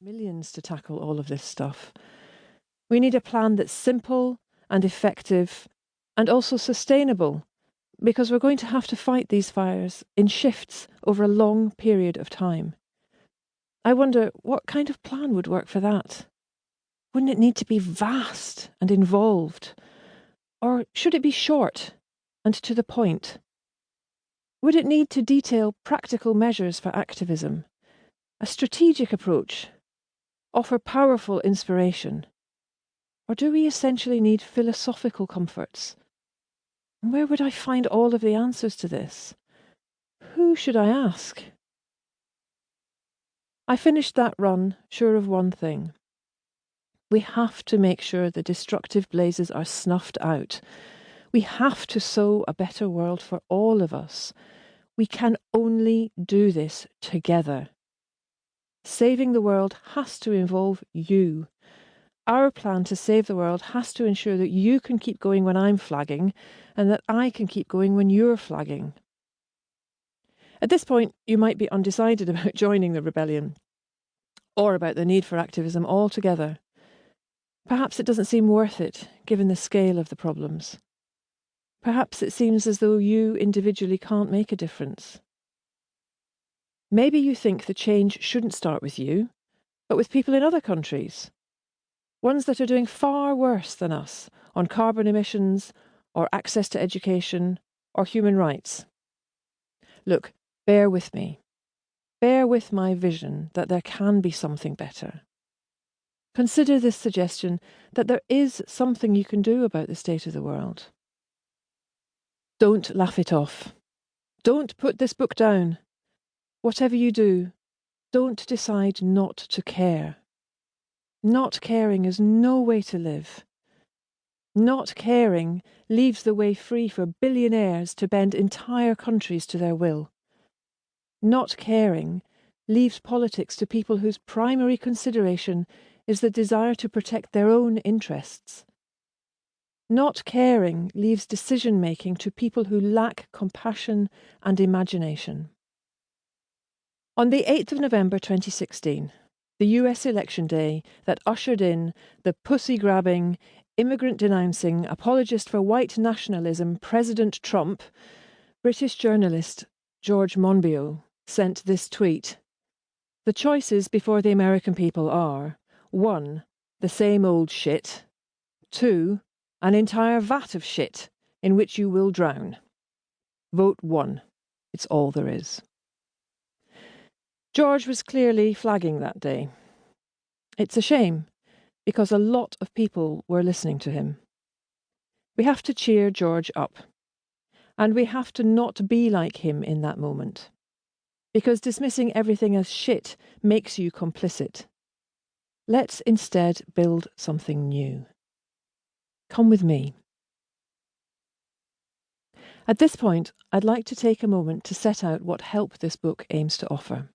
millions to tackle all of this stuff. We need a plan that's simple and effective and also sustainable, because we're going to have to fight these fires in shifts over a long period of time. I wonder what kind of plan would work for that? Wouldn't it need to be vast and involved? Or should it be short and to the point? Would it need to detail practical measures for activism, a strategic approach, offer powerful inspiration? Or do we essentially need philosophical comforts? And where would I find all of the answers to this? Who should I ask? I finished that run sure of one thing. We have to make sure the destructive blazes are snuffed out. We have to sow a better world for all of us. We can only do this together. Saving the world has to involve you. Our plan to save the world has to ensure that you can keep going when I'm flagging, and that I can keep going when you're flagging. At this point, you might be undecided about joining the rebellion, or about the need for activism altogether. Perhaps it doesn't seem worth it, given the scale of the problems. Perhaps it seems as though you individually can't make a difference. Maybe you think the change shouldn't start with you, but with people in other countries. Ones that are doing far worse than us on carbon emissions, or access to education, or human rights. Look, bear with me. Bear with my vision that there can be something better. Consider this suggestion that there is something you can do about the state of the world. Don't laugh it off. Don't put this book down. Whatever you do, don't decide not to care. Not caring is no way to live. Not caring leaves the way free for billionaires to bend entire countries to their will. Not caring leaves politics to people whose primary consideration is the desire to protect their own interests. Not caring leaves decision-making to people who lack compassion and imagination. On the 8th of November 2016, the US election day that ushered in the pussy-grabbing, immigrant-denouncing, apologist for white nationalism President Trump, British journalist George Monbiot sent this tweet. The choices before the American people are 1. The same old shit. 2. An entire vat of shit in which you will drown. Vote 1. It's all there is. George was clearly flagging that day. It's a shame, because a lot of people were listening to him. We have to cheer George up. And we have to not be like him in that moment. Because dismissing everything as shit makes you complicit. Let's instead build something new. Come with me. At this point, I'd like to take a moment to set out what help this book aims to offer.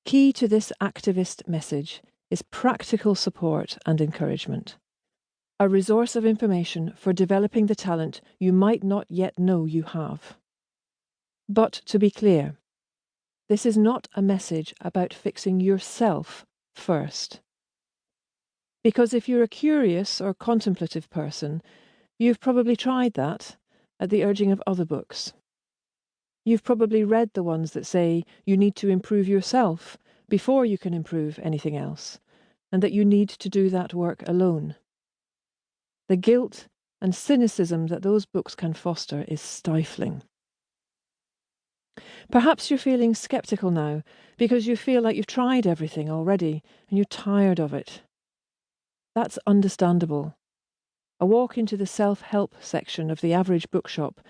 Key to this activist message is practical support and encouragement. A resource of information for developing the talent you might not yet know you have. But to be clear, this is not a message about fixing yourself first. Because if you're a curious or contemplative person, you've probably tried that at the urging of other books. You've probably read the ones that say you need to improve yourself before you can improve anything else, and that you need to do that work alone. The guilt and cynicism that those books can foster is stifling. Perhaps you're feeling sceptical now because you feel like you've tried everything already and you're tired of it. That's understandable. A walk into the self-help section of the average bookshop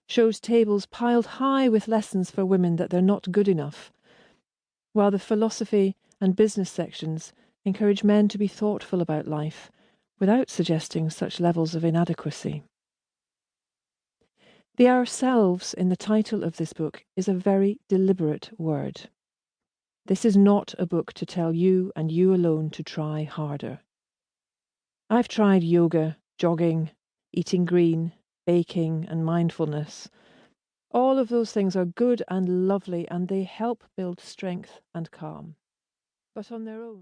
shows tables piled high with lessons for women that they're not good enough, while the philosophy and business sections encourage men to be thoughtful about life without suggesting such levels of inadequacy. The ourselves in the title of this book is a very deliberate word. This is not a book to tell you and you alone to try harder. I've tried yoga, jogging, eating green, baking and mindfulness. All of those things are good and lovely and they help build strength and calm. but on their own